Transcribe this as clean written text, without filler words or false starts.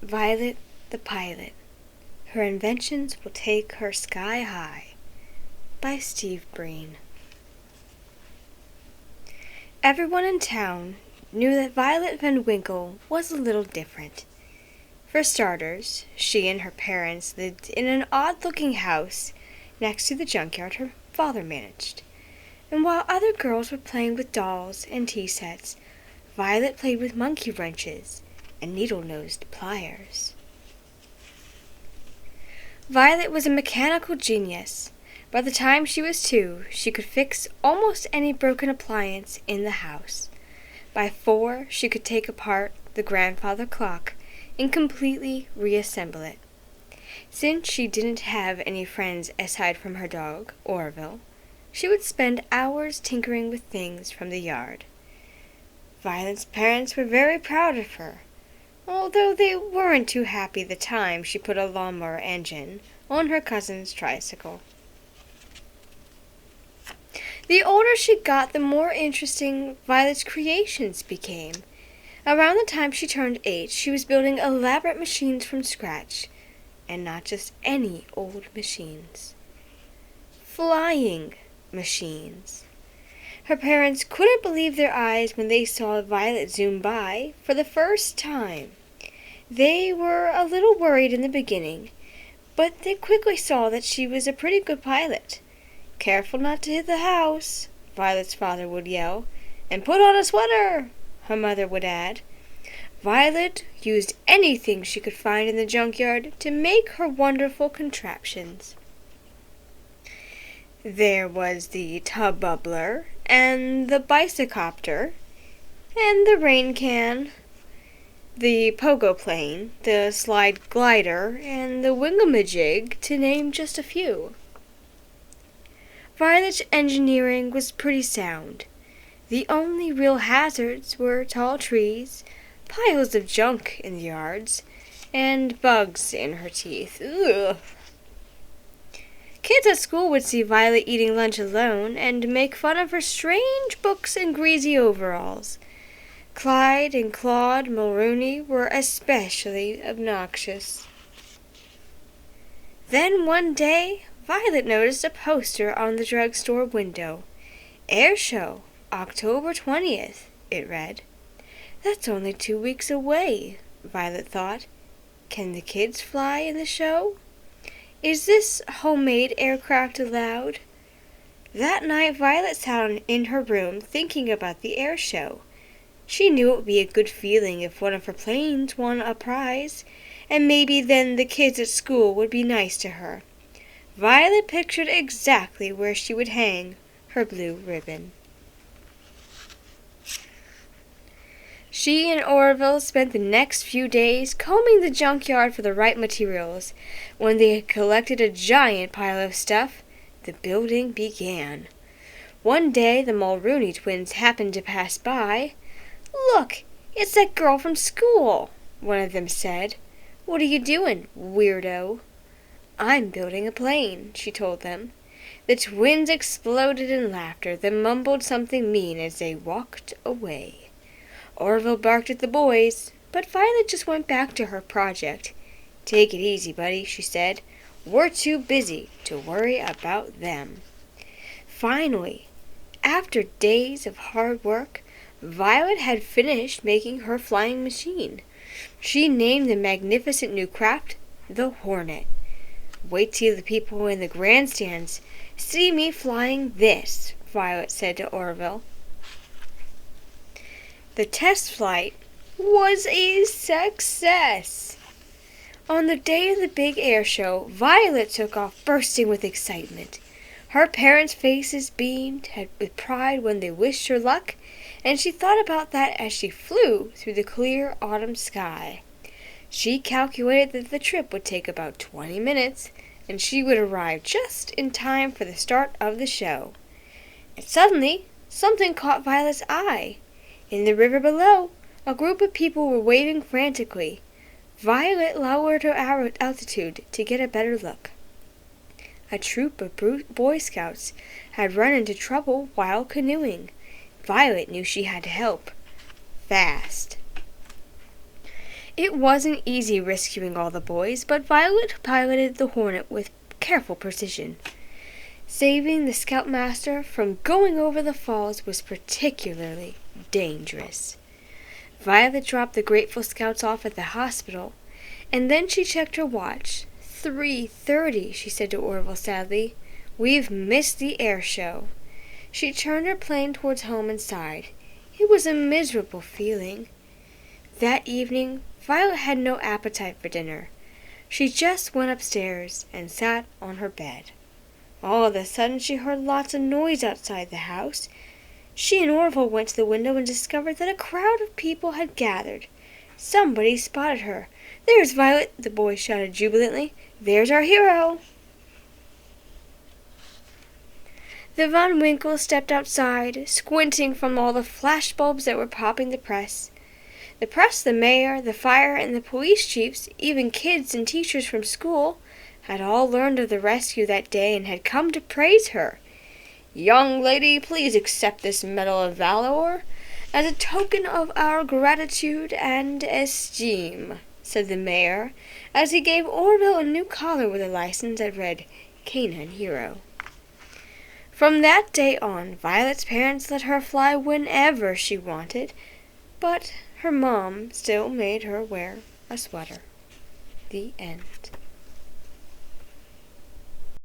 Violet the Pilot. Her inventions will take her sky high. By Steve Breen. Everyone in town knew that Violet Van Winkle was a little different. For starters, she and her parents lived in an odd-looking house next to the junkyard her father managed. And while other girls were playing with dolls and tea sets, Violet played with monkey wrenches and needle-nosed pliers. Violet was a mechanical genius. By the time she was 2, she could fix almost any broken appliance in the house. By 4, she could take apart the grandfather clock and completely reassemble it. Since she didn't have any friends aside from her dog, Orville, she would spend hours tinkering with things from the yard. Violet's parents were very proud of her, although they weren't too happy the time she put a lawnmower engine on her cousin's tricycle. The older she got, the more interesting Violet's creations became. Around the time she turned 8, she was building elaborate machines from scratch, and not just any old machines. Flying machines. Her parents couldn't believe their eyes when they saw Violet zoom by for the first time. They were a little worried in the beginning, but they quickly saw that she was a pretty good pilot. "Careful not to hit the house," Violet's father would yell, "and put on a sweater," her mother would add. Violet used anything she could find in the junkyard to make her wonderful contraptions. There was the tub bubbler, and the bicycopter, and the rain can, the pogo plane, the slide glider, and the wingamajig, to name just a few. Violet's engineering was pretty sound. The only real hazards were tall trees, piles of junk in the yards, and bugs in her teeth. Ugh. Kids at school would see Violet eating lunch alone and make fun of her strange books and greasy overalls. Clyde and Claude Mulrooney were especially obnoxious. Then one day, Violet noticed a poster on the drugstore window. "Air Show, October 20th, it read. "That's only 2 weeks away," Violet thought. "Can the kids fly in the show? Is this homemade aircraft allowed?" That night Violet sat in her room thinking about the air show. She knew it would be a good feeling if one of her planes won a prize, and maybe then the kids at school would be nice to her. Violet pictured exactly where she would hang her blue ribbon. She and Orville spent the next few days combing the junkyard for the right materials. When they had collected a giant pile of stuff, the building began. One day the Mulrooney twins happened to pass by. "Look, it's that girl from school," one of them said. "What are you doing, weirdo?" "I'm building a plane," she told them. The twins exploded in laughter, then mumbled something mean as they walked away. Orville barked at the boys, but Violet just went back to her project. "Take it easy, buddy," she said. "We're too busy to worry about them." Finally, after days of hard work, Violet had finished making her flying machine. She named the magnificent new craft the Hornet. "Wait till the people in the grandstands see me flying this," Violet said to Orville. The test flight was a success. On the day of the big air show, Violet took off bursting with excitement. Her parents' faces beamed with pride when they wished her luck, and she thought about that as she flew through the clear autumn sky. She calculated that the trip would take about 20 minutes, and she would arrive just in time for the start of the show. And suddenly, something caught Violet's eye. In the river below, a group of people were waving frantically. Violet lowered her altitude to get a better look. A troop of Boy Scouts had run into trouble while canoeing. Violet knew she had to help. Fast. It wasn't easy rescuing all the boys, but Violet piloted the Hornet with careful precision. Saving the Scoutmaster from going over the falls was particularly dangerous. Violet dropped the grateful Scouts off at the hospital, and then she checked her watch. 3:30, she said to Orville sadly. We've missed the air show. She turned her plane towards home and sighed. It was a miserable feeling. That evening, Violet had no appetite for dinner. She just went upstairs and sat on her bed. All of a sudden she heard lots of noise outside the house. She and Orville went to the window and discovered that a crowd of people had gathered. Somebody spotted her. There's Violet, the boys shouted jubilantly. There's our hero. The Van Winkles stepped outside, squinting from all the flash bulbs that were popping the press. The press, the mayor, the fire, and the police chiefs, even kids and teachers from school, had all learned of the rescue that day and had come to praise her. Young lady, please accept this Medal of Valor as a token of our gratitude and esteem, said the mayor, as he gave Orville a new collar with a license that read Canine Hero. From that day on, Violet's parents let her fly whenever she wanted, but her mom still made her wear a sweater. The end.